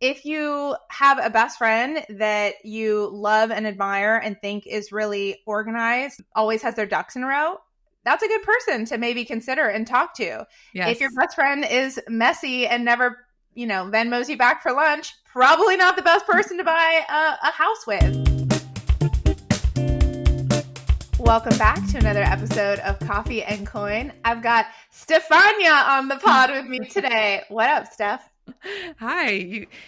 if you have a best friend that you love and admire and think is really organized, always has their ducks in a row, that's a good person to maybe consider and talk to. Yes. If your best friend is messy and never, Venmos you back for lunch, probably not the best person to buy a house with. Welcome back to another episode of Coffee and Coin. I've got Stefania on the pod with me today. What up, Steph? Hi.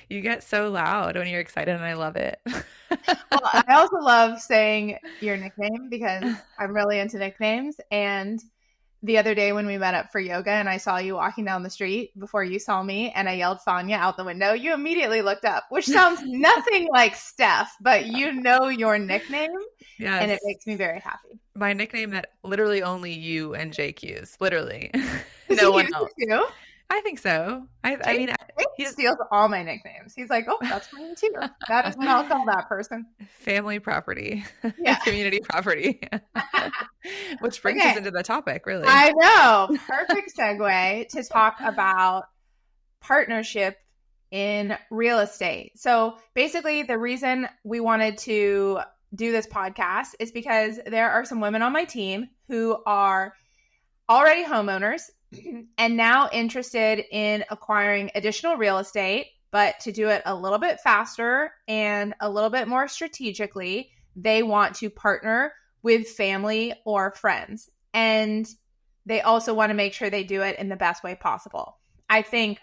You get so loud when you're excited, and I love it. Well, I also love saying your nickname because I'm really into nicknames. And the other day when we met up for yoga and I saw you walking down the street before you saw me and I yelled Fania out the window, you immediately looked up, which sounds nothing like Steph, but you know your nickname. Yes. And it makes me very happy. My nickname that literally only you and Jake use, literally. Does No he one use else. it too? I think so. I mean, he steals all my nicknames. He's like, oh, that's mine too. That is what I'll call that person. Family property. Yeah. Community property. Which brings us into the topic, really. I know. Perfect segue to talk about partnership in real estate. So basically, the reason we wanted to do this podcast is because there are some women on my team who are already homeowners and now interested in acquiring additional real estate, but to do it a little bit faster and a little bit more strategically, they want to partner with family or friends. And they also want to make sure they do it in the best way possible. I think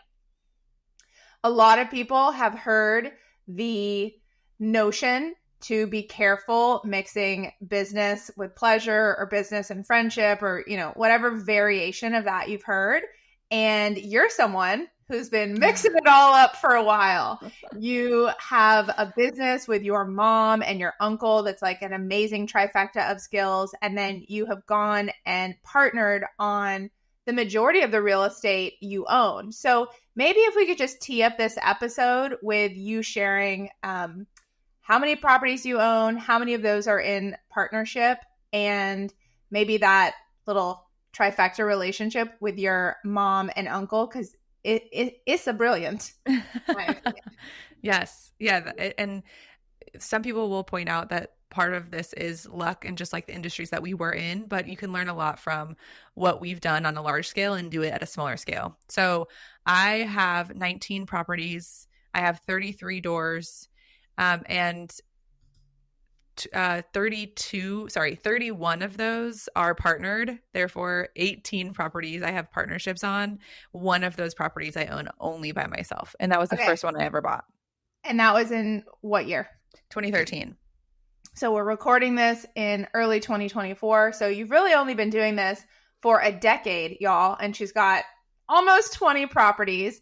a lot of people have heard the notion to be careful mixing business with pleasure or business and friendship or, whatever variation of that you've heard. And you're someone who's been mixing it all up for a while. You have a business with your mom and your uncle that's like an amazing trifecta of skills. And then you have gone and partnered on the majority of the real estate you own. So maybe if we could just tee up this episode with you sharing how many properties you own, how many of those are in partnership, and maybe that little trifecta relationship with your mom and uncle, because it's a brilliant. Yes. Yeah. And some people will point out that part of this is luck and just like the industries that we were in, but you can learn a lot from what we've done on a large scale and do it at a smaller scale. So I have 19 properties. I have 33 doors. And 31 of those are partnered. Therefore, 18 properties I have partnerships on. One of those properties I own only by myself. And that was the first one I ever bought. And that was in what year? 2013. So we're recording this in early 2024. So you've really only been doing this for a decade, y'all. And she's got almost 20 properties.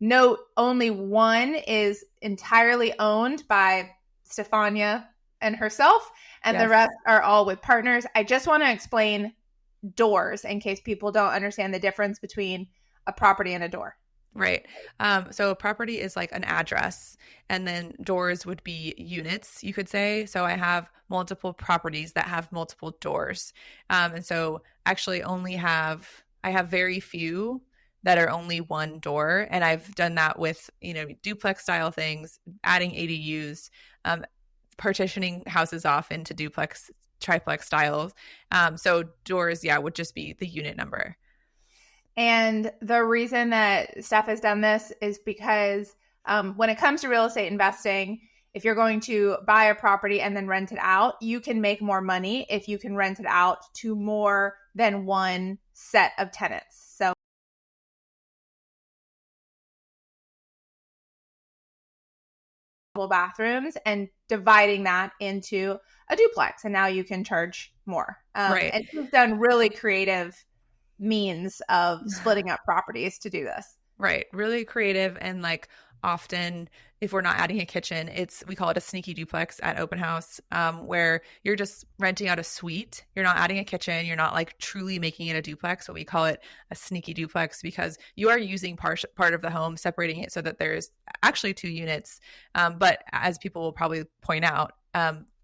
Note, only one is entirely owned by Stefania and herself, and the rest are all with partners. I just want to explain doors in case people don't understand the difference between a property and a door. Right. So a property is like an address, and then doors would be units, you could say. So I have multiple properties that have multiple doors. And so actually I have very few that are only one door. And I've done that with, duplex style things, adding ADUs, partitioning houses off into duplex, triplex styles. So doors, would just be the unit number. And the reason that Steph has done this is because when it comes to real estate investing, if you're going to buy a property and then rent it out, you can make more money if you can rent it out to more than one set of tenants. So bathrooms and dividing that into a duplex, and now you can charge more. Right. And we've done really creative means of splitting up properties to do this. Right. Really creative. And like often if we're not adding a kitchen, we call it a sneaky duplex at open house, where you're just renting out a suite. You're not adding a kitchen. You're not like truly making it a duplex. So we call it a sneaky duplex because you are using part of the home, separating it so that there's actually two units. But as people will probably point out,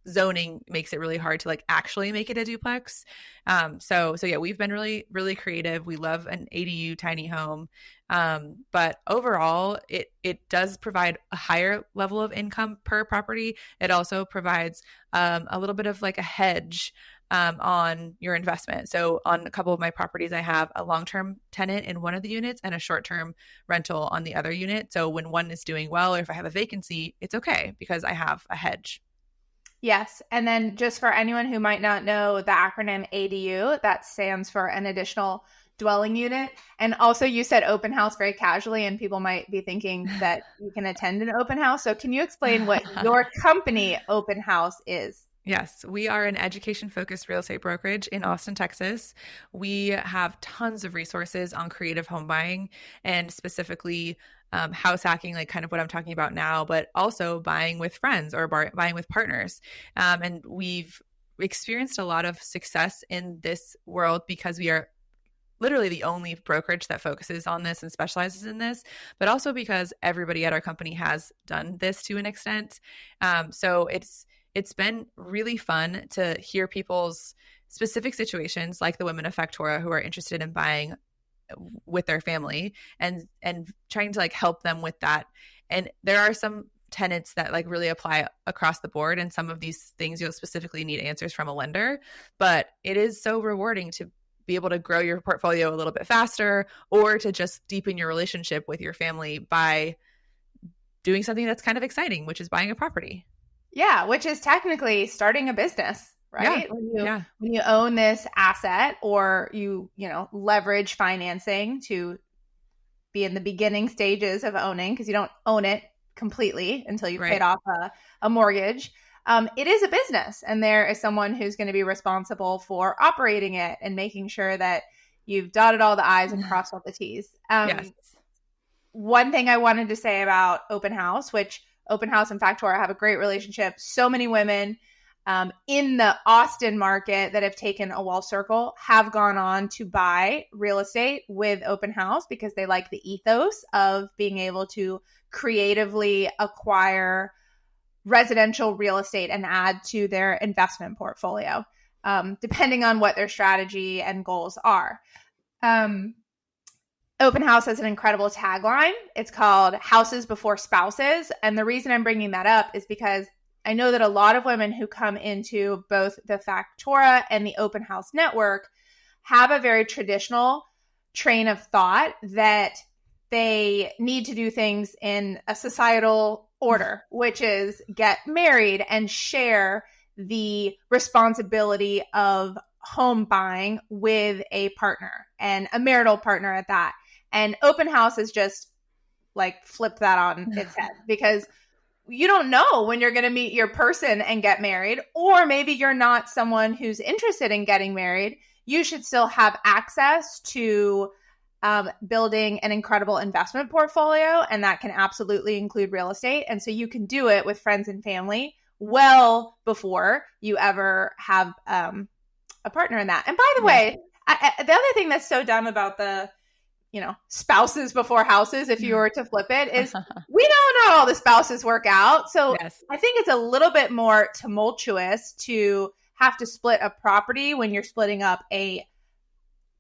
zoning makes it really hard to like actually make it a duplex. So yeah, we've been really, really creative. We love an ADU tiny home. But overall, it does provide a higher level of income per property. It also provides a little bit of like a hedge on your investment. So on a couple of my properties, I have a long-term tenant in one of the units and a short-term rental on the other unit. So when one is doing well, or if I have a vacancy, it's okay because I have a hedge. Yes. And then just for anyone who might not know the acronym ADU, that stands for an additional dwelling unit. And also you said open house very casually, and people might be thinking that you can attend an open house. So can you explain what your company open house is? Yes, we are an education-focused real estate brokerage in Austin, Texas. We have tons of resources on creative home buying and specifically house hacking, like kind of what I'm talking about now, but also buying with friends or buying with partners. And we've experienced a lot of success in this world because we are literally the only brokerage that focuses on this and specializes in this, but also because everybody at our company has done this to an extent. So it's been really fun to hear people's specific situations, like the women of Factora who are interested in buying with their family and trying to like help them with that. And there are some tenants that like really apply across the board, and some of these things you'll specifically need answers from a lender, but it is so rewarding to be able to grow your portfolio a little bit faster, or to just deepen your relationship with your family by doing something that's kind of exciting, which is buying a property. Yeah, which is technically starting a business, right? When you own this asset, or you leverage financing to be in the beginning stages of owning, because you don't own it completely until you've paid off a mortgage. It is a business, and there is someone who's going to be responsible for operating it and making sure that you've dotted all the I's and crossed all the T's. Yes. One thing I wanted to say about open house, which open house and Factora have a great relationship. So many women in the Austin market that have taken a wall circle have gone on to buy real estate with open house because they like the ethos of being able to creatively acquire residential real estate and add to their investment portfolio, depending on what their strategy and goals are. Open House has an incredible tagline. It's called Houses Before Spouses. And the reason I'm bringing that up is because I know that a lot of women who come into both the Factora and the Open House network have a very traditional train of thought that they need to do things in a societal order, which is get married and share the responsibility of home buying with a partner, and a marital partner at that. And open house is just like flip that on its head, because you don't know when you're going to meet your person and get married, or maybe you're not someone who's interested in getting married. You should still have access to building an incredible investment portfolio, and that can absolutely include real estate. And so you can do it with friends and family well before you ever have a partner in that. And by the way, the other thing that's so dumb about the spouses before houses, if you were to flip it, is we don't know all the spouses work out. So I think it's a little bit more tumultuous to have to split a property when you're splitting up a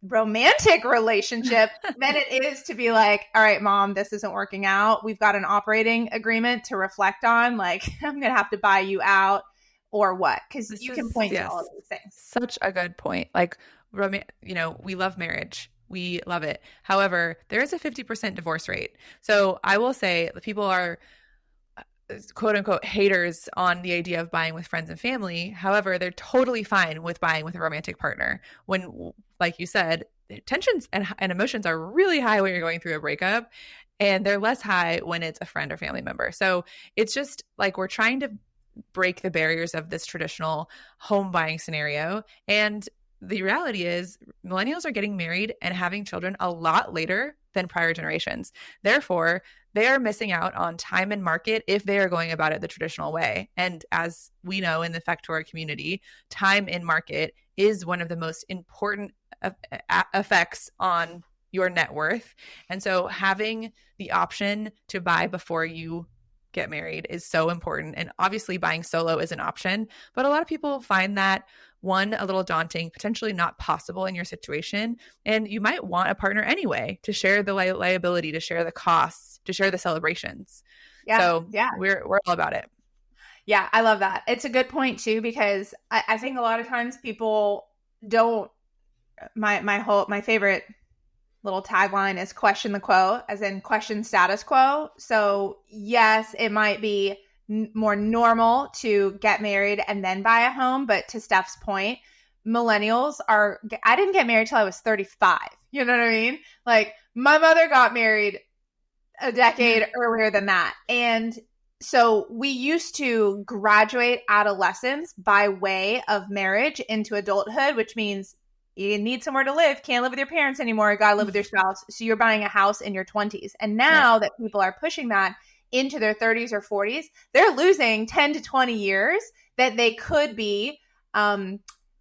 romantic relationship than it is to be like, all right, mom, this isn't working out. We've got an operating agreement to reflect on. Like, I'm going to have to buy you out or what? Because you can point to all of these things. Such a good point. Like, we love marriage. We love it. However, there is a 50% divorce rate. So I will say people are quote unquote haters on the idea of buying with friends and family. However, they're totally fine with buying with a romantic partner when, like you said, tensions and emotions are really high when you're going through a breakup, and they're less high when it's a friend or family member. So it's just like we're trying to break the barriers of this traditional home buying scenario. And the reality is millennials are getting married and having children a lot later than prior generations. Therefore, they are missing out on time and market if they are going about it the traditional way. And as we know in the Factora community, time in market is one of the most important effects on your net worth. And so having the option to buy before you get married is so important. And obviously buying solo is an option, but a lot of people find that one, a little daunting, potentially not possible in your situation. And you might want a partner anyway to share the liability, to share the costs, to share the celebrations. Yeah. So Yeah. we're all about it. Yeah. I love that. It's a good point too, because I think a lot of times people don't, my favorite little tagline is question the quo, as in question status quo. So yes, it might be more normal to get married and then buy a home. But to Steph's point, millennials are, I didn't get married till I was 35. You know what I mean? Like my mother got married a decade earlier than that. And so we used to graduate adolescence by way of marriage into adulthood, which means you need somewhere to live, can't live with your parents anymore, you gotta live with your spouse. So you're buying a house in your 20s. And now that people are pushing that into their 30s or 40s, they're losing 10 to 20 years that they could be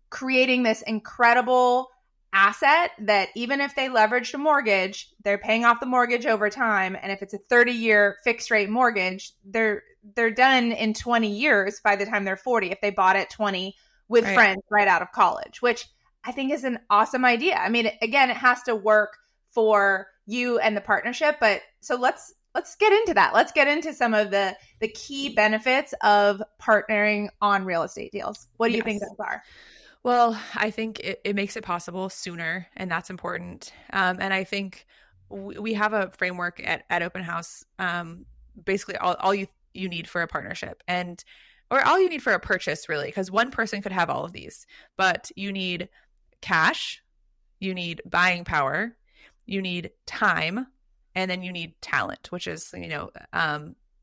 creating this incredible asset that even if they leveraged a mortgage, they're paying off the mortgage over time. And if it's a 30-year fixed rate mortgage, they're done in 20 years by the time they're 40 if they bought at 20 with friends right out of college, which I think is an awesome idea. I mean, again, it has to work for you and the partnership, but so let's get into that. Let's get into some of the key benefits of partnering on real estate deals. What do you think those are? Well, I think it makes it possible sooner, and that's important. And I think we have a framework at Open House, basically all you need for a partnership, or all you need for a purchase, really, because one person could have all of these, but you need cash, you need buying power, you need time, and then you need talent, which is,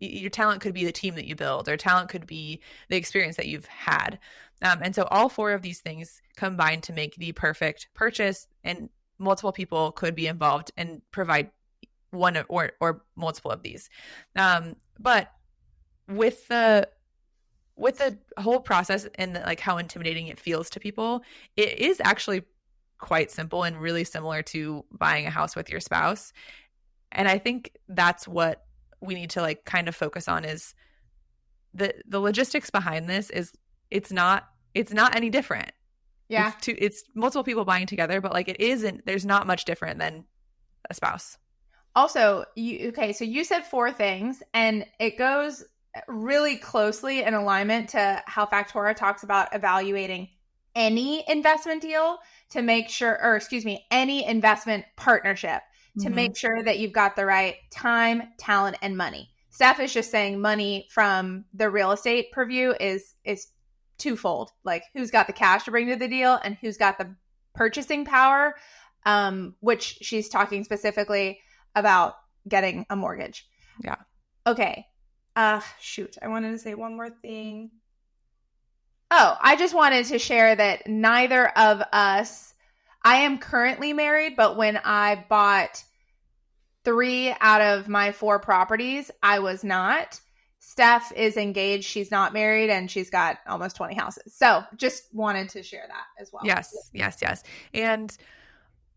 your talent could be the team that you build, or talent could be the experience that you've had. And so all four of these things combine to make the perfect purchase, and multiple people could be involved and provide one or multiple of these. But with the whole process and like how intimidating it feels to people, it is actually quite simple and really similar to buying a house with your spouse. And I think that's what we need to like kind of focus on, is the logistics behind this. Is it's not any different. Yeah. It's multiple people buying together, but like there's not much different than a spouse. Also, so you said four things, and it goes really closely in alignment to how Factora talks about evaluating any investment deal to make sure, any investment partnership to make sure that you've got the right time, talent, and money. Steph is just saying money from the real estate purview is twofold. Like who's got the cash to bring to the deal and who's got the purchasing power, which she's talking specifically about getting a mortgage. Yeah. Okay. Shoot. I wanted to say one more thing. Oh, I just wanted to share that neither of us, I am currently married, but when I bought 3 out of my 4 properties, I was not. Steph is engaged. She's not married, and she's got almost 20 houses. So just wanted to share that as well. Yes. And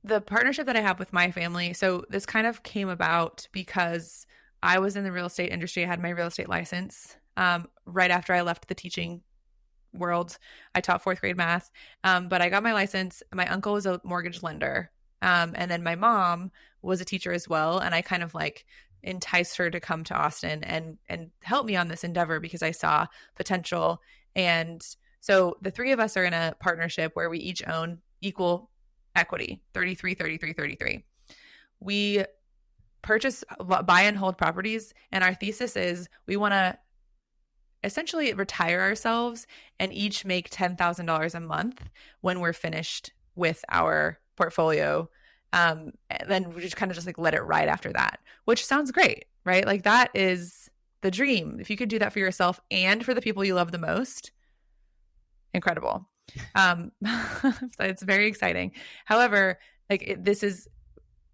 the partnership that I have with my family, so this kind of came about because I was in the real estate industry. I had my real estate license right after I left the teaching world. I taught 4th grade math, but I got my license. My uncle was a mortgage lender, and then my mom was a teacher as well. And I kind of like enticed her to come to Austin and help me on this endeavor because I saw potential. And so the 3 of us are in a partnership where we each own equal equity, 33. We purchase, buy and hold properties. And our thesis is we want to essentially retire ourselves and each make $10,000 a month when we're finished with our portfolio. And then we just kind of just like let it ride after that, which sounds great, right? Like that is the dream. If you could do that for yourself and for the people you love the most, incredible. So it's very exciting. However, like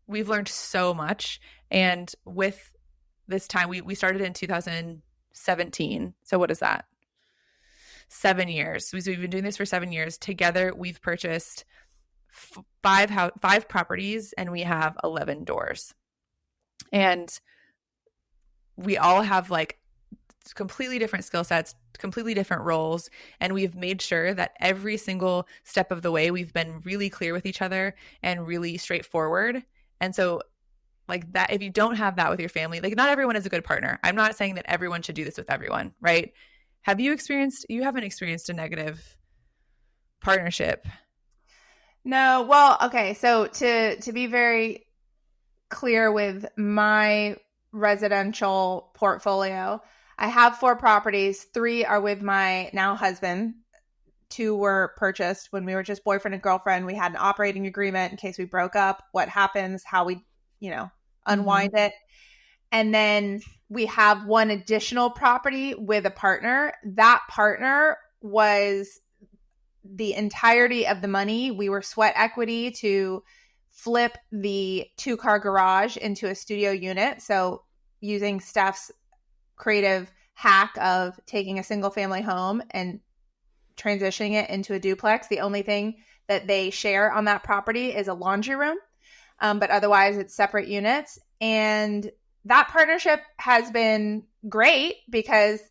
we've learned so much. And with this time, we started in 2017. So what is that? 7 years. So we've been doing this for 7 years. Together, we've purchased 5 properties, and we have 11 doors. And we all have like completely different skill sets, completely different roles. And we've made sure that every single step of the way, we've been really clear with each other and really straightforward. And so like that, if you don't have that with your family, like not everyone is a good partner. I'm not saying that everyone should do this with everyone, right? You haven't experienced a negative partnership? No, well, okay. So to be very clear with my residential portfolio, I have 4 properties. 3 are with my now husband. 2 were purchased when we were just boyfriend and girlfriend. We had an operating agreement in case we broke up, what happens, how we, unwind it. And then we have 1 additional property with a partner. That partner was the entirety of the money. We were sweat equity to flip the 2-car garage into a studio unit. So using Stef's creative hack of taking a single family home and transitioning it into a duplex. The only thing that they share on that property is a laundry room. But otherwise it's separate units. And that partnership has been great because,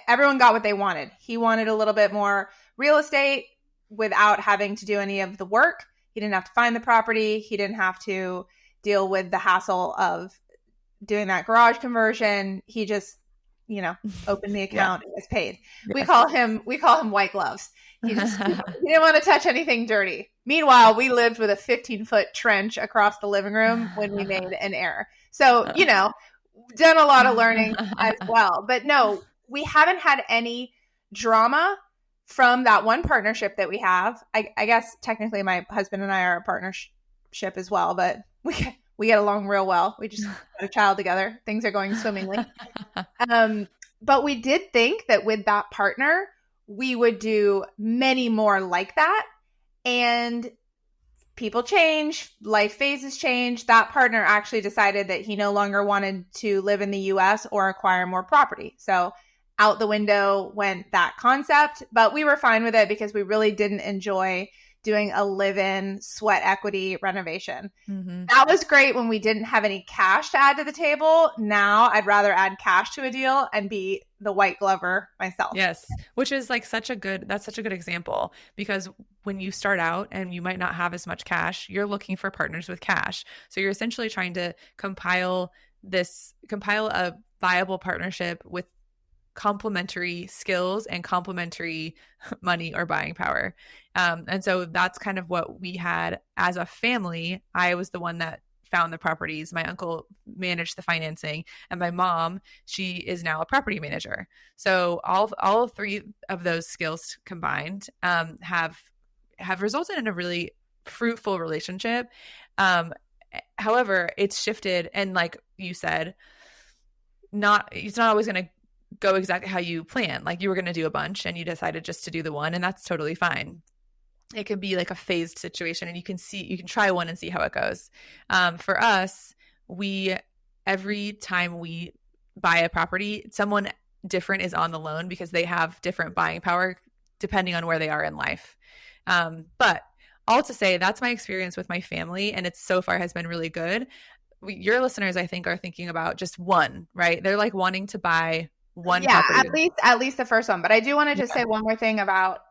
everyone got what they wanted. He wanted a little bit more real estate without having to do any of the work. He didn't have to find the property. He didn't have to deal with the hassle of doing that garage conversion. He just, opened the account and was paid. Yes. We call him white gloves. He didn't want to touch anything dirty. Meanwhile, we lived with a 15-foot trench across the living room when we made an error. So, done a lot of learning as well. But no, we haven't had any drama from that one partnership that we have. I guess technically my husband and I are a partnership as well, but we get along real well. We just got a child together. Things are going swimmingly. But we did think that with that partner, we would do many more like that. And people change, life phases change. That partner actually decided that he no longer wanted to live in the US or acquire more property. So out the window went that concept, but we were fine with it because we really didn't enjoy doing a live-in sweat equity renovation. Mm-hmm. That was great when we didn't have any cash to add to the table. Now I'd rather add cash to a deal and be the white glover myself. Yes, which is like such a good example, because when you start out and you might not have as much cash, you're looking for partners with cash. So you're essentially trying to compile a viable partnership with complementary skills and complementary money or buying power. And so that's kind of what we had as a family. I was the one that found the properties. My uncle managed the financing, and my mom, she is now a property manager. So all 3 of those skills combined have resulted in a really fruitful relationship. However, it's shifted, and like you said, it's not always going to go exactly how you plan. Like you were going to do a bunch and you decided just to do the one, and that's totally fine. It could be like a phased situation, and you can try one and see how it goes. For us, every time we buy a property, someone different is on the loan because they have different buying power depending on where they are in life. But all to say, that's my experience with my family, and it so far has been really good. Your listeners, I think, are thinking about just one, right? They're like wanting to buy one property. At least the first one. But I do want to just say one more thing about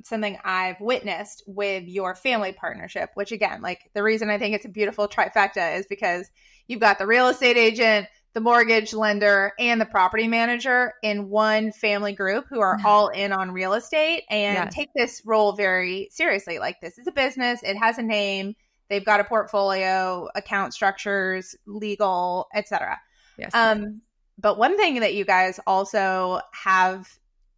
something I've witnessed with your family partnership, which again, like the reason I think it's a beautiful trifecta is because you've got the real estate agent, the mortgage lender, and the property manager in one family group who are all in on real estate and take this role very seriously. Like this is a business. It has a name. They've got a portfolio, account structures, legal, etc. Yes. But one thing that you guys also have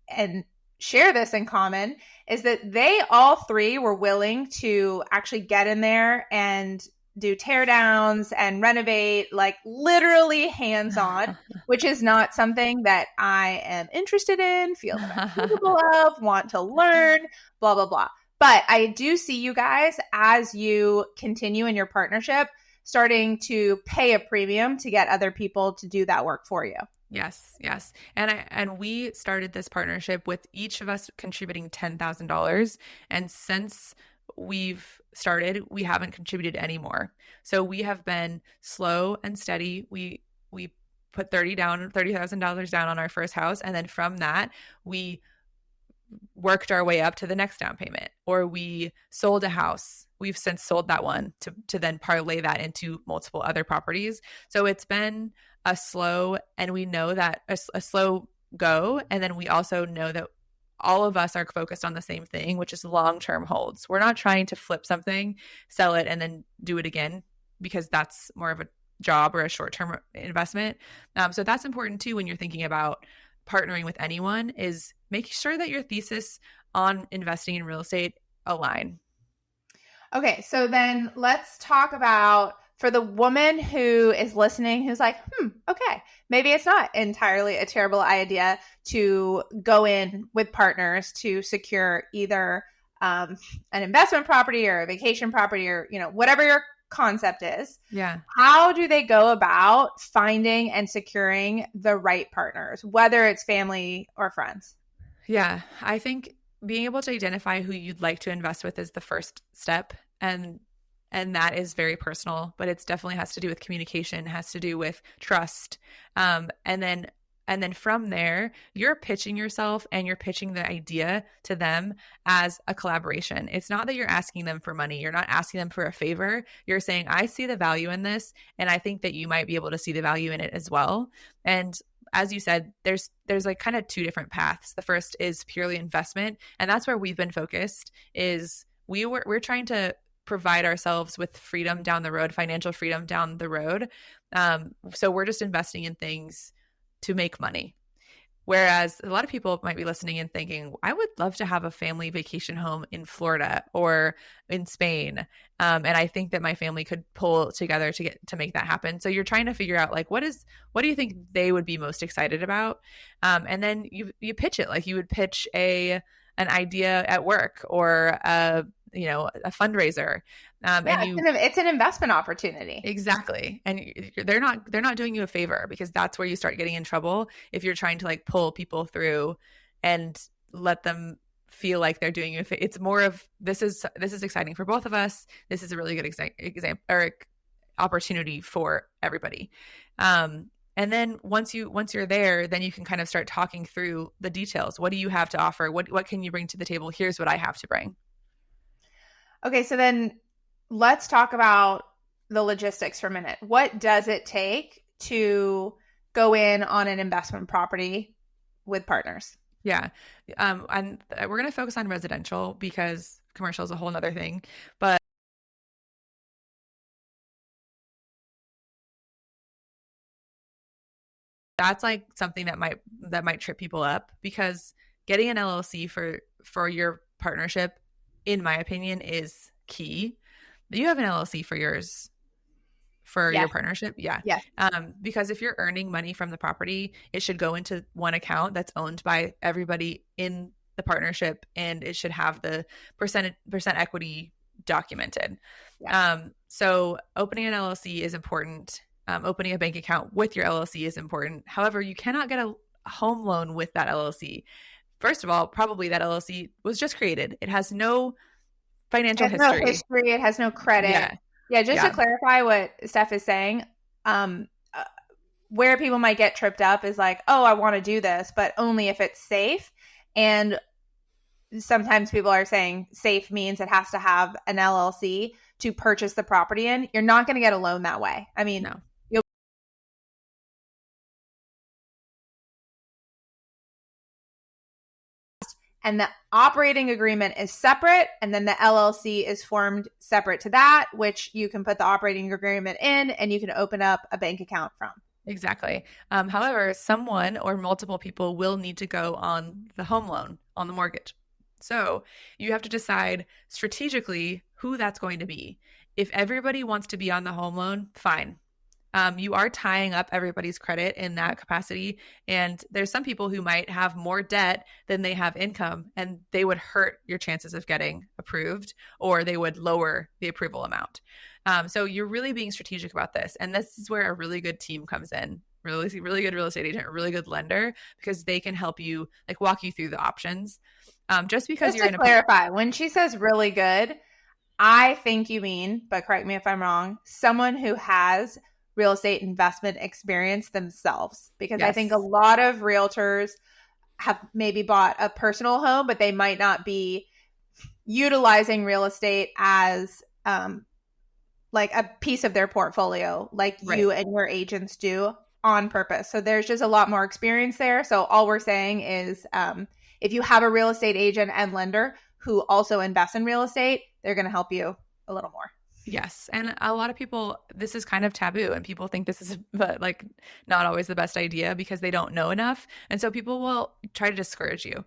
and share this in common is that they all 3 were willing to actually get in there and do tear downs and renovate, like literally hands-on, which is not something that I am interested in, feel that I'm capable of, want to learn, blah, blah, blah. But I do see you guys as you continue in your partnership starting to pay a premium to get other people to do that work for you. Yes. And we started this partnership with each of us contributing $10,000. And since we've started, we haven't contributed any more. So we have been slow and steady. We put $30,000 down on our first house. And then from that, we worked our way up to the next down payment, or we sold a house. We've since sold that one to then parlay that into multiple other properties. So it's been a slow, and we know that a slow go. And then we also know that all of us are focused on the same thing, which is long-term holds. We're not trying to flip something, sell it, and then do it again, because that's more of a job or a short-term investment. So that's important too when you're thinking about partnering with anyone, is make sure that your thesis on investing in real estate align. Okay, so then let's talk about, for the woman who is listening, who's like, okay, maybe it's not entirely a terrible idea to go in with partners to secure either an investment property or a vacation property, or, whatever your concept is. Yeah. How do they go about finding and securing the right partners, whether it's family or friends? Yeah, I think being able to identify who you'd like to invest with is the first step. And that is very personal, but it's definitely has to do with communication, has to do with trust. And then from there, you're pitching yourself and you're pitching the idea to them as a collaboration. It's not that you're asking them for money. You're not asking them for a favor. You're saying, I see the value in this, and I think that you might be able to see the value in it as well. And as you said, there's like kind of two different paths. The first is purely investment, and that's where we've been focused. Is we're trying to provide ourselves with freedom down the road, financial freedom down the road. So we're just investing in things to make money. Whereas a lot of people might be listening and thinking, I would love to have a family vacation home in Florida or in Spain. And I think that my family could pull together to make that happen. So you're trying to figure out, like, what do you think they would be most excited about? And then you pitch it like you would pitch an idea at work, or a fundraiser. It's an investment opportunity. Exactly. And they're not doing you a favor, because that's where you start getting in trouble if you're trying to like pull people through and let them feel like they're doing you a favor. It's more of, this is exciting for both of us. This is a really good example or opportunity for everybody. And then once you're there, then you can kind of start talking through the details. What do you have to offer? What can you bring to the table? Here's what I have to bring. Okay, so then let's talk about the logistics for a minute. What does it take to go in on an investment property with partners? Yeah. And we're going to focus on residential because commercial is a whole nother thing. But that's like something that might trip people up, because getting an LLC for your partnership, in my opinion, is key. You have an LLC for yours, for your partnership? Yeah. Yes. Because if you're earning money from the property, it should go into one account that's owned by everybody in the partnership, and it should have the percent equity documented. Yeah. So opening an LLC is important. Opening a bank account with your LLC is important. However, you cannot get a home loan with that LLC. First of all, probably that LLC was just created. It has no financial history. No history. It has no credit. Yeah. Just to clarify what Steph is saying, where people might get tripped up is like, oh, I want to do this, but only if it's safe. And sometimes people are saying safe means it has to have an LLC to purchase the property in. You're not going to get a loan that way. I mean, no. And the operating agreement is separate, and then the LLC is formed separate to that, which you can put the operating agreement in and you can open up a bank account from. Exactly. However, someone or multiple people will need to go on the home loan, on the mortgage. So you have to decide strategically who that's going to be. If everybody wants to be on the home loan, fine. You are tying up everybody's credit in that capacity. And there's some people who might have more debt than they have income, and they would hurt your chances of getting approved, or they would lower the approval amount. So you're really being strategic about this. And this is where a really good team comes in. Really good real estate agent, a really good lender, because they can help you, like, walk you through the options. Just because you're in a clarify, when she says really good, I think you mean, but correct me if I'm wrong, someone who has real estate investment experience themselves. Because I think a Yes. lot of realtors have maybe bought a personal home, but they might not be utilizing real estate as like a piece of their portfolio like you Right. and your agents do on purpose. So there's just a lot more experience there. So all we're saying is if you have a real estate agent and lender who also invests in real estate, they're going to help you a little more. Yes. And a lot of people, this is kind of taboo, and people think this is like not always the best idea because they don't know enough. And so people will try to discourage you.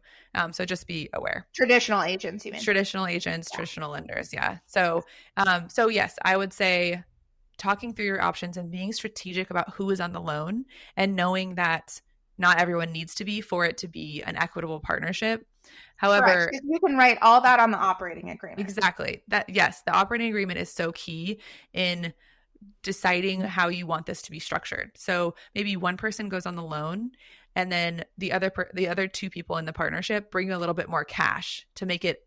So just be aware. Traditional agents, even. Traditional agents, traditional lenders. Yeah. So, so yes, I would say talking through your options and being strategic about who is on the loan and knowing that not everyone needs to be for it to be an equitable partnership. However, correct, you can write all that on the operating agreement. Exactly. That, yes, the operating agreement is so key in deciding how you want this to be structured. So maybe one person goes on the loan, and then the other two people in the partnership bring a little bit more cash to make it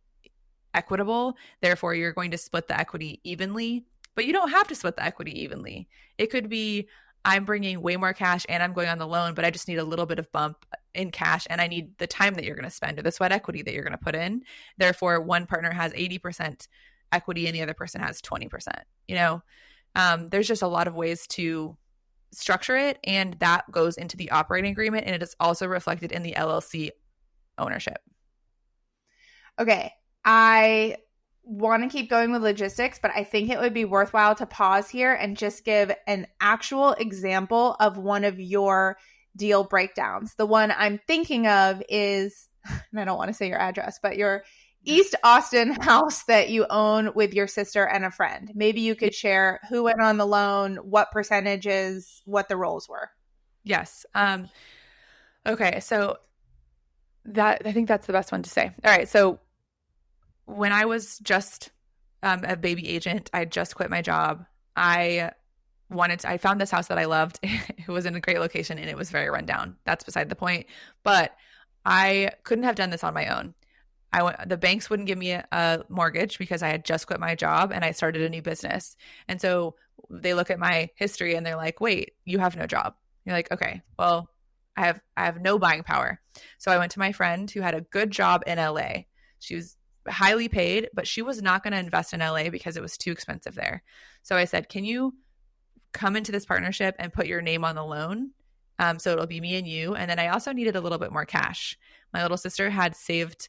equitable. Therefore, you're going to split the equity evenly, but you don't have to split the equity evenly. It could be I'm bringing way more cash and I'm going on the loan, but I just need a little bit of bump in cash, and I need the time that you're going to spend or the sweat equity that you're going to put in. Therefore, one partner has 80% equity and the other person has 20%. You know, there's just a lot of ways to structure it, and that goes into the operating agreement, and it is also reflected in the LLC ownership. Okay, I want to keep going with logistics, but I think it would be worthwhile to pause here and just give an actual example of one of your deal breakdowns. The one I'm thinking of is, and I don't want to say your address, but your East Austin house that you own with your sister and a friend. Maybe you could share who went on the loan, what percentages, what the roles were. Yes. Okay, so that, I think that's the best one to say. All right, so when I was just a baby agent, I just quit my job. I found this house that I loved. It was in a great location and it was very run down. That's beside the point. But I couldn't have done this on my own. The banks wouldn't give me a mortgage because I had just quit my job and I started a new business. And so they look at my history and they're like, wait, you have no job. You're like, okay, well, I have no buying power. So I went to my friend who had a good job in LA. She was highly paid, but she was not going to invest in LA because it was too expensive there. So I said, can you come into this partnership and put your name on the loan? So it'll be me and you. And then I also needed a little bit more cash. My little sister had saved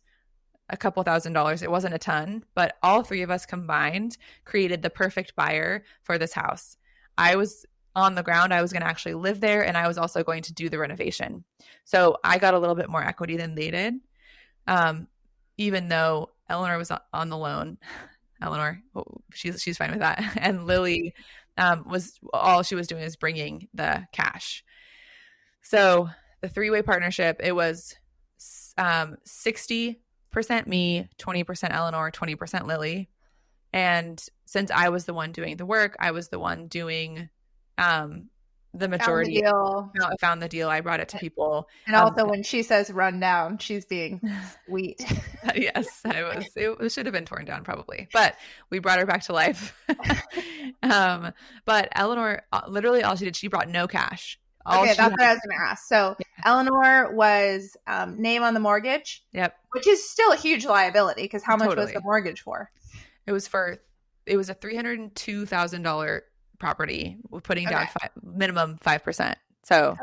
a couple $1,000s. It wasn't a ton, but all three of us combined created the perfect buyer for this house. I was on the ground. I was going to actually live there, and I was also going to do the renovation. So I got a little bit more equity than they did. Even though Eleanor was on the loan. Eleanor, she's fine with that. And Lily was, all she was doing is bringing the cash. So the three-way partnership, it was 60% me, 20% Eleanor, 20% Lily. And since I was the one doing the work, I was the one doing the majority. Found the deal. I brought it to people. And also when she says run down, she's being sweet. Yes, it should have been torn down probably, but we brought her back to life. But Eleanor, literally all she did, she brought no cash. That's what I was going to ask. So yeah. Eleanor was name on the mortgage. Yep. Which is still a huge liability because how much was the mortgage for? It was a $302,000 property. We're putting down minimum 5%. So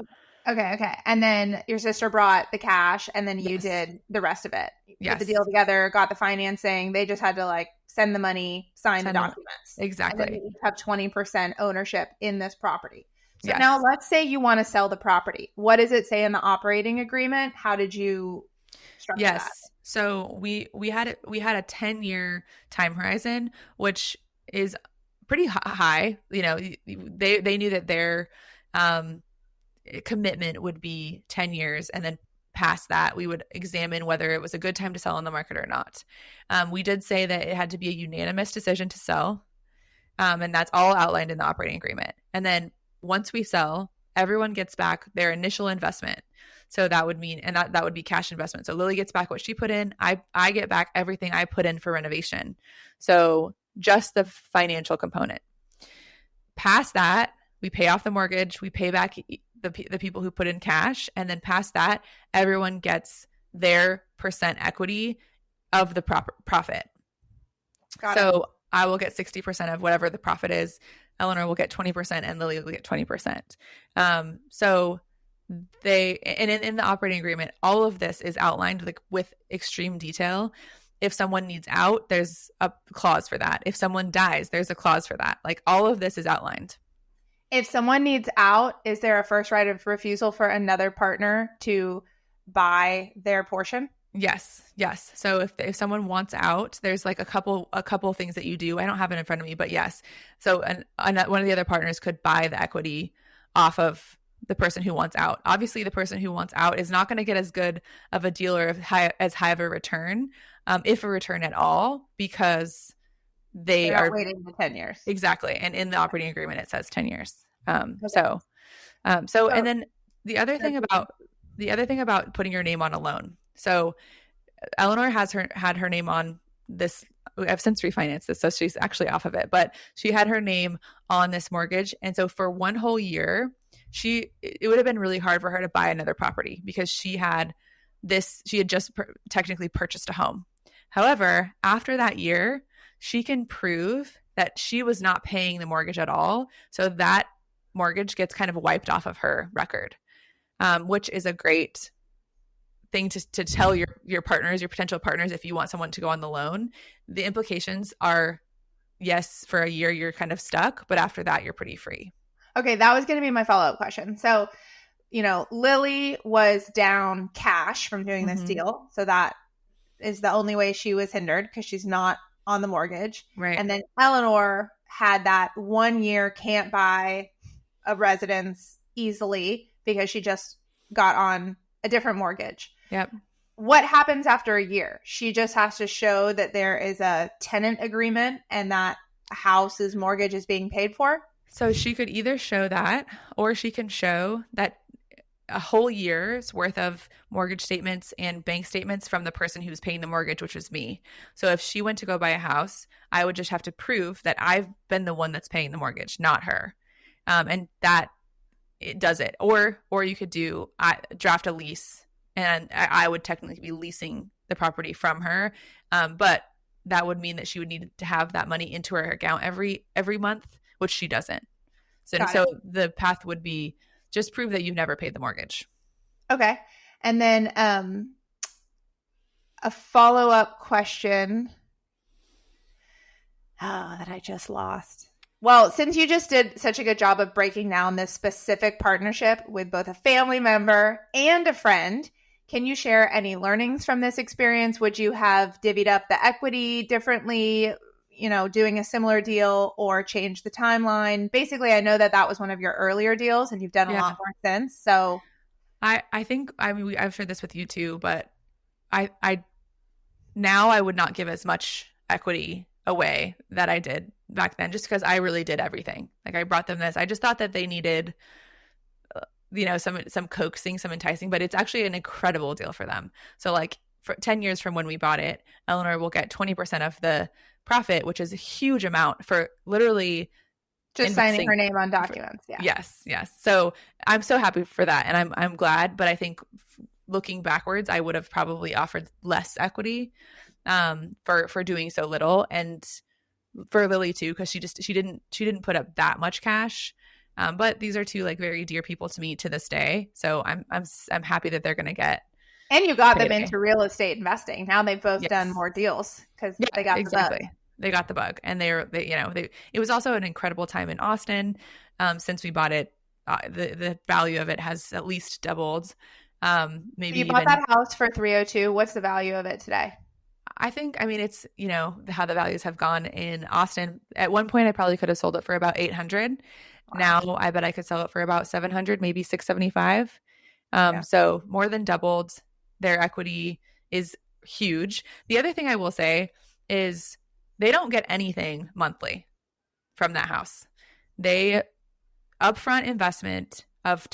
okay. And then your sister brought the cash, and then you did the rest of it. Yes. Put the deal together, got the financing. They just had to like send the money, sign the documents. Exactly. And then you have 20% ownership in this property. So now let's say you want to sell the property. What does it say in the operating agreement? How did you structure that? So we had a 10-year time horizon, which is pretty high. You know, they knew that their commitment would be 10 years, and then past that, we would examine whether it was a good time to sell on the market or not. We did say that it had to be a unanimous decision to sell, and that's all outlined in the operating agreement. And then once we sell, everyone gets back their initial investment. So that would mean, and that would be cash investment. So Lily gets back what she put in. I get back everything I put in for renovation. So just the financial component. Past that, we pay off the mortgage, we pay back the people who put in cash, and then past that, everyone gets their percent equity of the profit. So I will get 60% of whatever the profit is. Eleanor will get 20% and Lily will get 20%. So they, and in the operating agreement, all of this is outlined like with extreme detail. If someone needs out, there's a clause for that. If someone dies, there's a clause for that. Like all of this is outlined. If someone needs out, is there a first right of refusal for another partner to buy their portion? Yes. So if someone wants out, there's like a couple of things that you do. I don't have it in front of me, but yes. So one of the other partners could buy the equity off of the person who wants out. Obviously, the person who wants out is not going to get as good of a deal or as high of a return, if a return at all, because they are waiting for 10 years. Exactly. And in the operating agreement, it says 10 years. So, and then the other thing about putting your name on a loan. So Eleanor had her name on this. I've since refinanced this, so she's actually off of it, but she had her name on this mortgage. And so for one whole year, it would have been really hard for her to buy another property because she had just technically purchased a home. However, after that year, she can prove that she was not paying the mortgage at all. So that mortgage gets kind of wiped off of her record, which is a great thing to tell your partners, your potential partners, if you want someone to go on the loan. The implications are, yes, for a year you're kind of stuck, but after that you're pretty free. Okay, that was going to be my follow-up question. So, Lily was down cash from doing this deal. So that is the only way she was hindered because she's not on the mortgage. Right. And then Eleanor had that 1 year can't buy a residence easily because she just got on a different mortgage. Yep. What happens after a year? She just has to show that there is a tenant agreement and that house's mortgage is being paid for? So she could either show that, or she can show that a whole year's worth of mortgage statements and bank statements from the person who's paying the mortgage, which was me. So if she went to go buy a house, I would just have to prove that I've been the one that's paying the mortgage, not her. And that it does it. Or you could draft a lease, and I would technically be leasing the property from her. But that would mean that she would need to have that money into her account every month, which she doesn't. So the path would be just prove that you've never paid the mortgage. Okay. And then a follow-up question that I just lost. Well, since you just did such a good job of breaking down this specific partnership with both a family member and a friend, can you share any learnings from this experience? Would you have divvied up the equity differently, doing a similar deal, or change the timeline? Basically, I know that was one of your earlier deals and you've done a lot more since. So I think, I've shared this with you too, but I now I would not give as much equity away that I did back then, just because I really did everything. Like I brought them this. I just thought that they needed, some coaxing, some enticing, but it's actually an incredible deal for them. So like for 10 years from when we bought it, Eleanor will get 20% of the profit, which is a huge amount for literally just signing her name on documents. Yeah. Yes. So I'm so happy for that. And I'm glad, but I think looking backwards, I would have probably offered less equity, for doing so little. And for Lily too, because she didn't put up that much cash. But these are two like very dear people to me to this day. So I'm happy that they're going to get. And you got them into real estate investing. Now they've both done more deals because they got the bug. They got the bug, and it was also an incredible time in Austin. Since we bought it, the value of it has at least doubled. Maybe you bought that house for $302. What's the value of it today? I think, it's, how the values have gone in Austin. At one point, I probably could have sold it for about $800. Wow. Now I bet I could sell it for about $700, maybe $675. So more than doubled. Their equity is huge. The other thing I will say is they don't get anything monthly from that house. They upfront investment of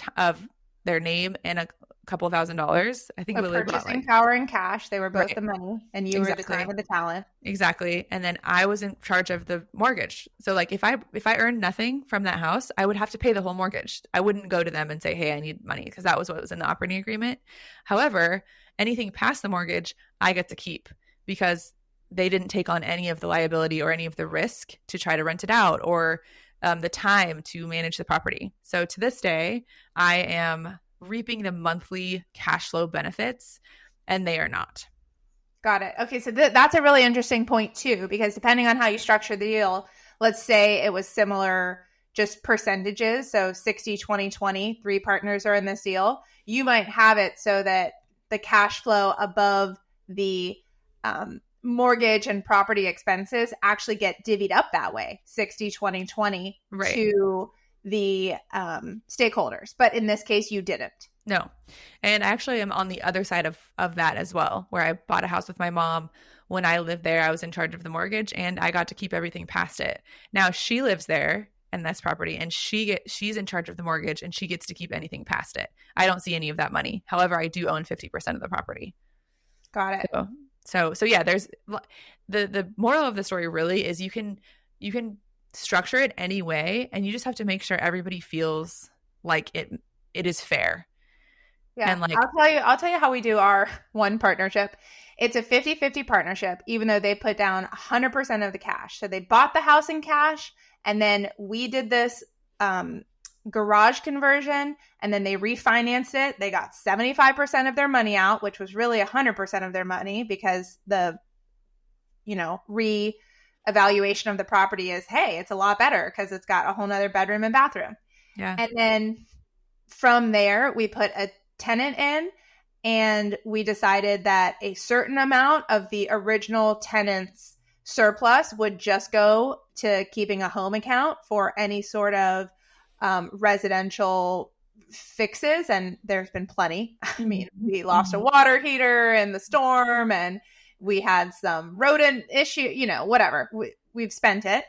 their name and a couple $1,000s. I think So Lily bought purchasing like, power and cash, they were both right, the money, and you were the exactly. time and the talent. Exactly. And then I was in charge of the mortgage. So like if I earned nothing from that house, I would have to pay the whole mortgage. I wouldn't go to them and say, "Hey, I need money," because that was what was in the operating agreement. However, anything past the mortgage, I get to keep because they didn't take on any of the liability or any of the risk to try to rent it out or the time to manage the property. So to this day, I am reaping the monthly cash flow benefits and they are not. Got it. Okay, so that's a really interesting point too, because depending on how you structure the deal, let's say it was similar, just percentages. So 60, 20, 20, three partners are in this deal. You might have it so that the cash flow above the mortgage and property expenses actually get divvied up that way, 60, 20, 20 Right. to the stakeholders. But in this case, you didn't. No. And actually I'm on the other side of that as well, where I bought a house with my mom. When I lived there, I was in charge of the mortgage and I got to keep everything past it. Now she lives there in this property and she's in charge of the mortgage and she gets to keep anything past it. I don't see any of that money. However, I do own 50% of the property. Got it. So yeah, there's the moral of the story really is you can structure it any way and you just have to make sure everybody feels like it is fair. Yeah, and like I'll tell you how we do our one partnership. It's a 50-50 partnership, even though they put down 100% of the cash. So they bought the house in cash, and then we did this garage conversion, and then they refinanced it. They got 75% of their money out, which was really 100% of their money because the, re-evaluation of the property is, hey, it's a lot better because it's got a whole nother bedroom and bathroom. Yeah. And then from there, we put a tenant in, and we decided that a certain amount of the original tenant's surplus would just go to keeping a home account for any sort of residential fixes. And there's been plenty. I mean, we lost a water heater in the storm and we had some rodent issue, whatever. We've spent it.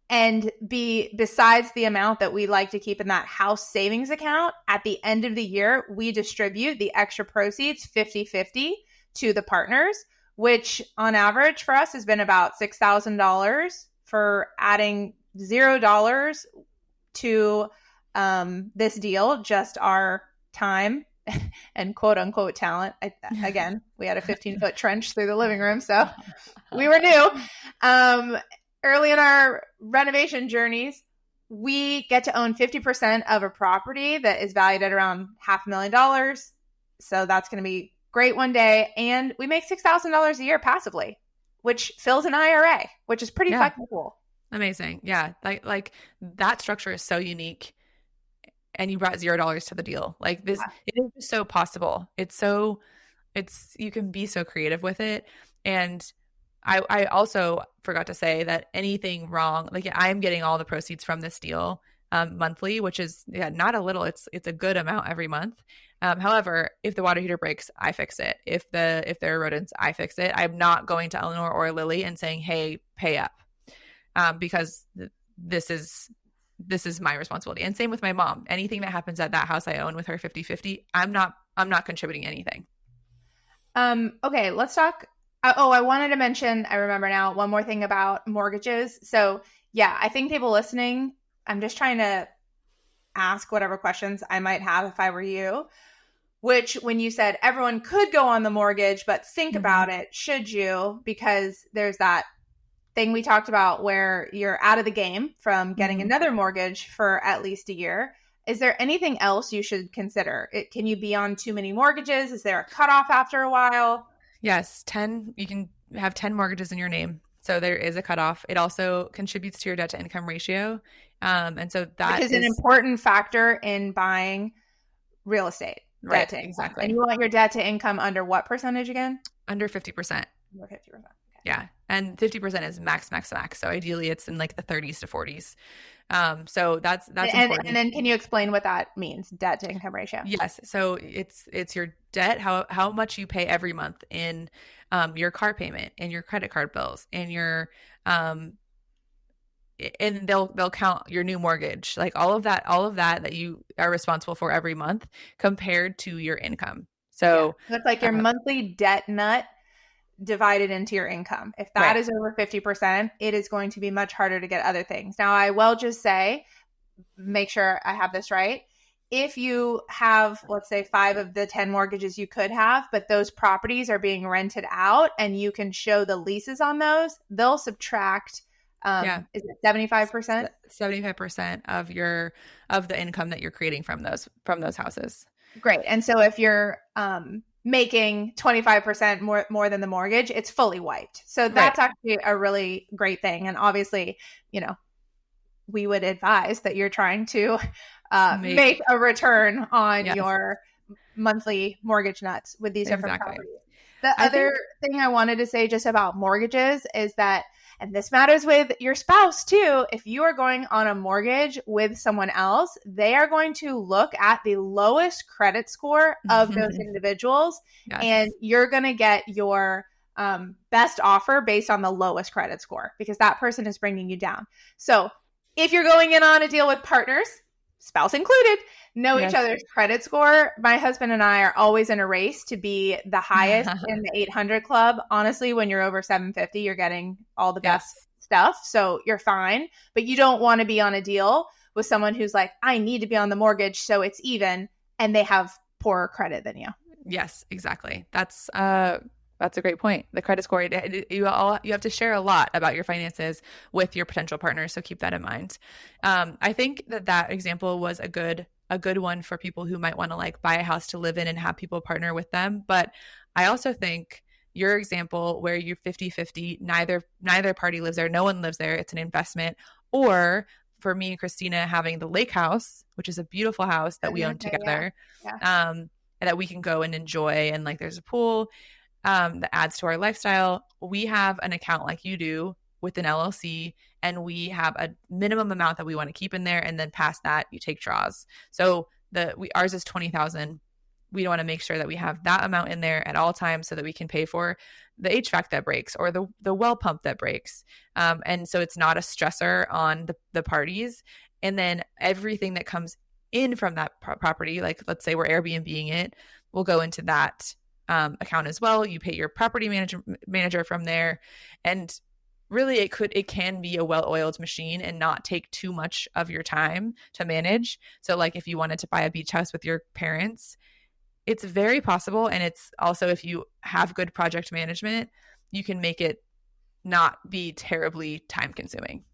And besides the amount that we like to keep in that house savings account, at the end of the year, we distribute the extra proceeds 50-50 to the partners, which on average for us has been about $6,000 for adding $0 to this deal, just our time and quote unquote talent. Again, we had a 15-foot trench through the living room, so we were new. Early in our renovation journeys, we get to own 50% of a property that is valued at around $500,000. So that's going to be great one day. And we make $6,000 a year passively, which fills an IRA, which is pretty fucking cool. Amazing. Yeah. Like that structure is so unique. And you brought $0 to the deal. Like this, it is just so possible. You can be so creative with it. And I also forgot to say that anything wrong, like I'm getting all the proceeds from this deal monthly, which is not a little, it's a good amount every month. However, if the water heater breaks, I fix it. If there are rodents, I fix it. I'm not going to Eleanor or Lily and saying, hey, pay up, because this is my responsibility. And same with my mom. Anything that happens at that house I own with her 50-50, I'm not contributing anything. Okay, let's talk. I wanted to mention, I remember now, one more thing about mortgages. So yeah, I think people listening, I'm just trying to ask whatever questions I might have if I were you, which when you said everyone could go on the mortgage, but think about it, should you? Because there's that thing we talked about where you're out of the game from getting another mortgage for at least a year. Is there anything else you should consider? Can you be on too many mortgages? Is there a cutoff after a while? Yes, 10. You can have 10 mortgages in your name. So there is a cutoff. It also contributes to your debt to income ratio. And so that is an important factor in buying real estate. Right, exactly. And you want your debt to income under what percentage again? Under 50%. Under 50%. Okay. Yeah. And 50% is max. So ideally it's in like the 30s to 40s. So that's important. And then can you explain what that means? Debt to income ratio. Yes. So it's your debt, how much you pay every month in your car payment and your credit card bills and your and they'll count your new mortgage, like all of that you are responsible for every month compared to your income. So that's like your monthly debt nut divided into your income. If that right. is over 50%, it is going to be much harder to get other things. Now, I will just say, make sure I have this right. If you have, let's say, 5 of the 10 mortgages you could have, but those properties are being rented out and you can show the leases on those, they'll subtract, is it 75%? 75% of the income that you're creating from those houses. Great. And so if you're making 25% more than the mortgage, it's fully wiped. So that's actually a really great thing. And obviously, we would advise that you're trying to make a return on your monthly mortgage nuts with these different properties. The other thing I wanted to say just about mortgages is that, and this matters with your spouse too, if you are going on a mortgage with someone else, they are going to look at the lowest credit score of those individuals, and you're going to get your best offer based on the lowest credit score because that person is bringing you down. So if you're going in on a deal with partners, spouse included, know each other's credit score. My husband and I are always in a race to be the highest in the 800 club. Honestly, when you're over 750, you're getting all the best stuff. So you're fine, but you don't want to be on a deal with someone who's like, I need to be on the mortgage so it's even, and they have poorer credit than you. Yes, exactly. That's a great point. The credit score, you have to share a lot about your finances with your potential partner. So keep that in mind. I think that example was a good one for people who might want to like buy a house to live in and have people partner with them. But I also think your example where you're 50-50, neither party lives there, no one lives there, it's an investment. Or for me and Christina having the lake house, which is a beautiful house that we own together, and that we can go and enjoy, and like there's a pool that adds to our lifestyle. We have an account like you do with an LLC, and we have a minimum amount that we want to keep in there, and then past that you take draws. So ours is $20,000. We want to make sure that we have that amount in there at all times so that we can pay for the HVAC that breaks or the well pump that breaks. And so it's not a stressor on the parties. And then everything that comes in from that property, like let's say we're Airbnb-ing it, will go into that account as well. You pay your property manager from there, and really it can be a well-oiled machine and not take too much of your time to manage. So like if you wanted to buy a beach house with your parents, it's very possible. And it's also, if you have good project management, you can make it not be terribly time consuming.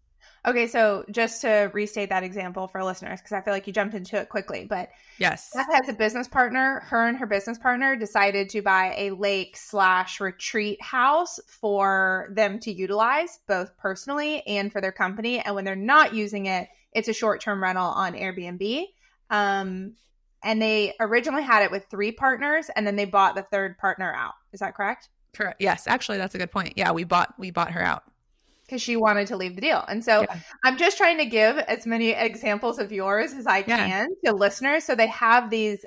Okay, so just to restate that example for listeners, because I feel like you jumped into it quickly, but Steph has a business partner. Her and her business partner decided to buy a lake/retreat house for them to utilize both personally and for their company. And when they're not using it, it's a short-term rental on Airbnb. And they originally had it with 3 partners, and then they bought the third partner out. Is that correct? Correct. Yes, actually, that's a good point. Yeah, we bought her out because she wanted to leave the deal. And so I'm just trying to give as many examples of yours as I can to listeners so they have these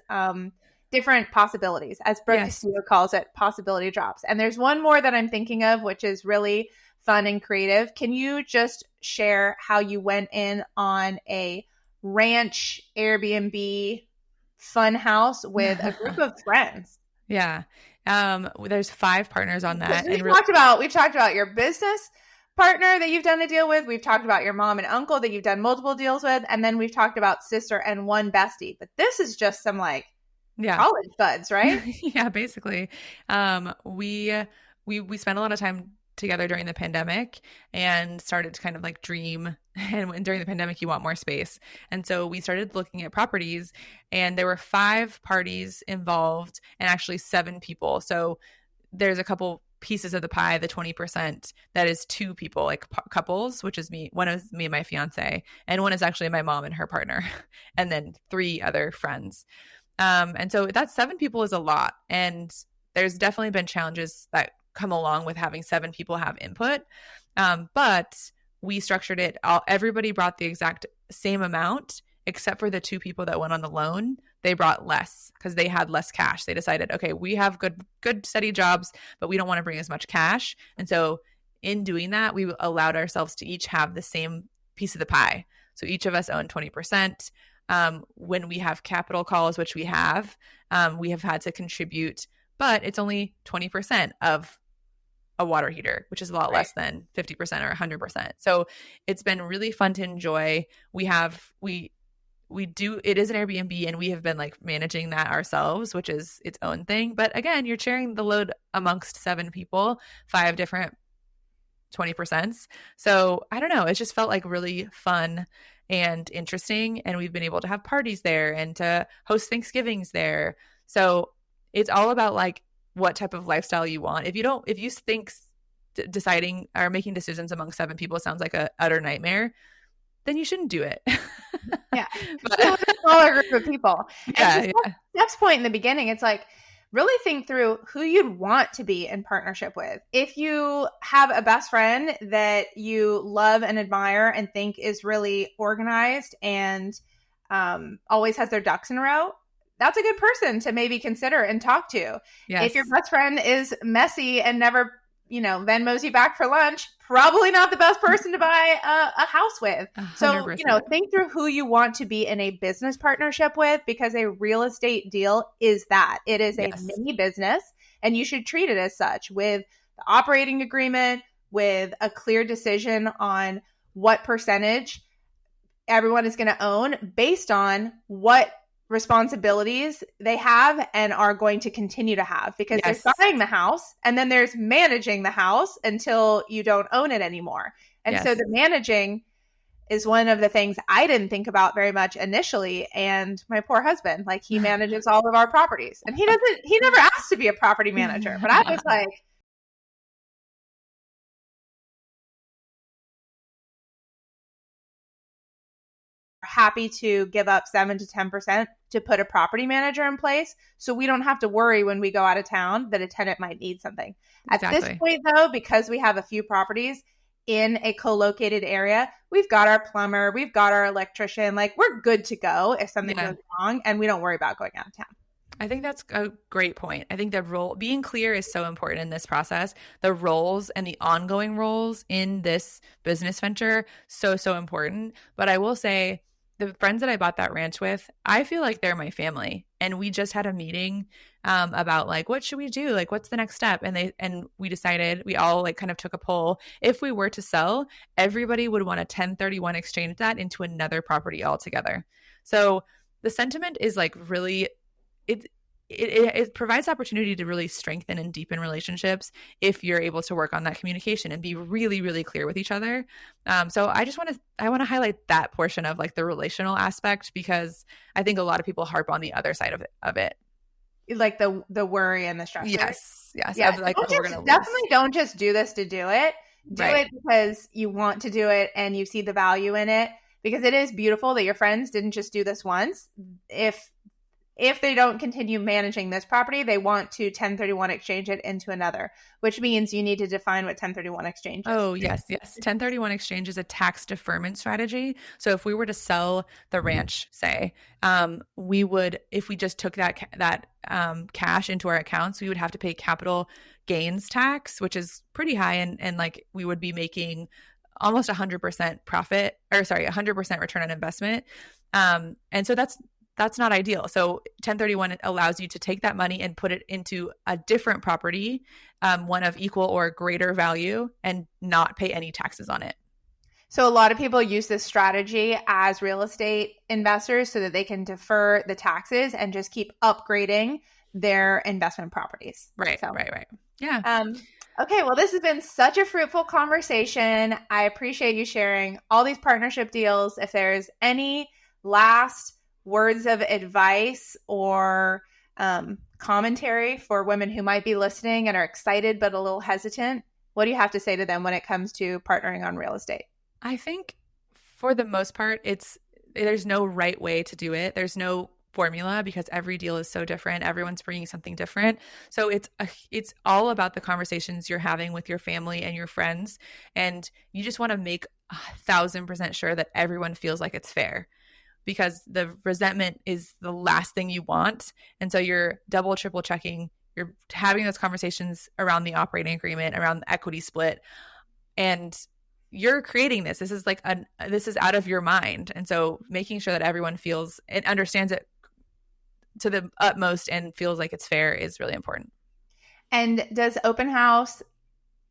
different possibilities, as Brooke Castillo calls it, possibility drops. And there's one more that I'm thinking of, which is really fun and creative. Can you just share how you went in on a ranch Airbnb fun house with a group of friends? Yeah. There's 5 partners on that. We've talked about your business partner that you've done a deal with. We've talked about your mom and uncle that you've done multiple deals with. And then we've talked about sister and one bestie. But this is just some like college buds, right? Yeah, basically. We spent a lot of time together during the pandemic and started to kind of like dream. And during the pandemic, you want more space. And so we started looking at properties, and there were 5 parties involved and actually 7 people. So there's a couple pieces of the pie, the 20% that is 2 people, like couples, which is me. One is me and my fiance, and one is actually my mom and her partner, and then 3 other friends. And so that's 7 people is a lot. And there's definitely been challenges that come along with having 7 people have input. But we structured it. Everybody brought the exact same amount, except for the 2 people that went on the loan. They brought less because they had less cash. They decided, okay, we have good steady jobs, but we don't want to bring as much cash. And so in doing that, we allowed ourselves to each have the same piece of the pie. So each of us own 20%. When we have capital calls, which we have had to contribute, but it's only 20% of a water heater, which is a lot less than 50% or 100%. So it's been really fun to enjoy. We do, it is an Airbnb, and we have been like managing that ourselves, which is its own thing. But again, you're sharing the load amongst 7 people, 5 different 20%. So I don't know, it just felt like really fun and interesting. And we've been able to have parties there and to host Thanksgivings there. So it's all about like what type of lifestyle you want. If you think deciding or making decisions among 7 people sounds like a utter nightmare, then you shouldn't do it. Yeah. But a smaller group of people. And Stef's point in the beginning, it's like, really think through who you'd want to be in partnership with. If you have a best friend that you love and admire and think is really organized and always has their ducks in a row, that's a good person to maybe consider and talk to. Yes. If your best friend is messy and never Venmos you back for lunch, probably not the best person to buy a house with. 100%. So, think through who you want to be in a business partnership with, because a real estate deal is that. It is a mini business, and you should treat it as such, with the operating agreement, with a clear decision on what percentage everyone is going to own based on what responsibilities they have and are going to continue to have, because there's buying the house and then there's managing the house until you don't own it anymore. And so the managing is one of the things I didn't think about very much initially. And my poor husband, like, he manages all of our properties, and he never asked to be a property manager, but I was like, happy to give up 7 to 10% to put a property manager in place, so we don't have to worry when we go out of town that a tenant might need something. Exactly. At this point, though, because we have a few properties in a co-located area, we've got our plumber, we've got our electrician, like, we're good to go if something goes wrong, and we don't worry about going out of town. I think that's a great point. I think the being clear is so important in this process. The roles and the ongoing roles in this business venture, so important. But I will say, the friends that I bought that ranch with, I feel like they're my family. And we just had a meeting about like, what should we do? Like, what's the next step? And we decided, we all like kind of took a poll. If we were to sell, everybody would want a 1031 exchange that into another property altogether. So the sentiment is like really, it provides opportunity to really strengthen and deepen relationships if you're able to work on that communication and be really, really clear with each other. So I want to highlight that portion of like the relational aspect, because I think a lot of people harp on the other side of it. Like the worry and the stress. Yes. Like, definitely don't just do this to do it. Do it because you want to do it and you see the value in it, because it is beautiful that your friends didn't just do this once. If they don't continue managing this property, they want to 1031 exchange it into another, which means you need to define what 1031 exchange is. Oh, yes. 1031 exchange is a tax deferment strategy. So if we were to sell the ranch, say, we would, if we just took that cash into our accounts, we would have to pay capital gains tax, which is pretty high. And like, we would be making almost 100% profit, or sorry, 100% return on investment. And so that's not ideal. So 1031 allows you to take that money and put it into a different property, one of equal or greater value, and not pay any taxes on it. So a lot of people use this strategy as real estate investors so that they can defer the taxes and just keep upgrading their investment properties. Right. Yeah. Okay, well, this has been such a fruitful conversation. I appreciate you sharing all these partnership deals. If there's any last words of advice or commentary for women who might be listening and are excited but a little hesitant, what do you have to say to them when it comes to partnering on real estate? I think for the most part, there's no right way to do it. There's no formula, because every deal is so different. Everyone's bringing something different. So it's all about the conversations you're having with your family and your friends. And you just want to make 1,000% sure that everyone feels like it's fair, because the resentment is the last thing you want. And so you're double, triple checking. You're having those conversations around the operating agreement, around the equity split. And you're creating this. This is like this is out of your mind. And so making sure that everyone feels it, understands it to the utmost and feels like it's fair is really important. And does Open House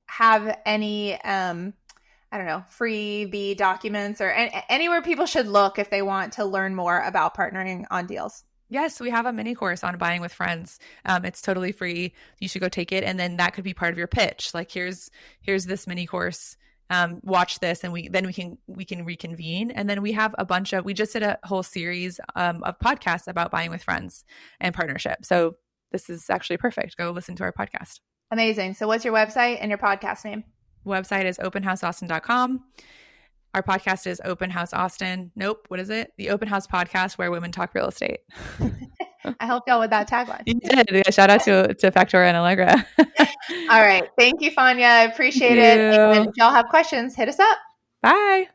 have any, I don't know, freebie documents or anywhere people should look if they want to learn more about partnering on deals? Yes, we have a mini course on buying with friends. It's totally free. You should go take it, and then that could be part of your pitch. Like, here's this mini course. Watch this, and we can reconvene. And then we have we just did a whole series of podcasts about buying with friends and partnership. So this is actually perfect. Go listen to our podcast. Amazing. So what's your website and your podcast name? Website is openhouseaustin.com. Our podcast is Open House Austin. Nope. What is it? The Open House Podcast, where women talk real estate. I helped y'all with that tagline. You did. Yeah, shout out to Factora and Allegra. All right. Thank you, Fania. I appreciate it. And if y'all have questions, hit us up. Bye.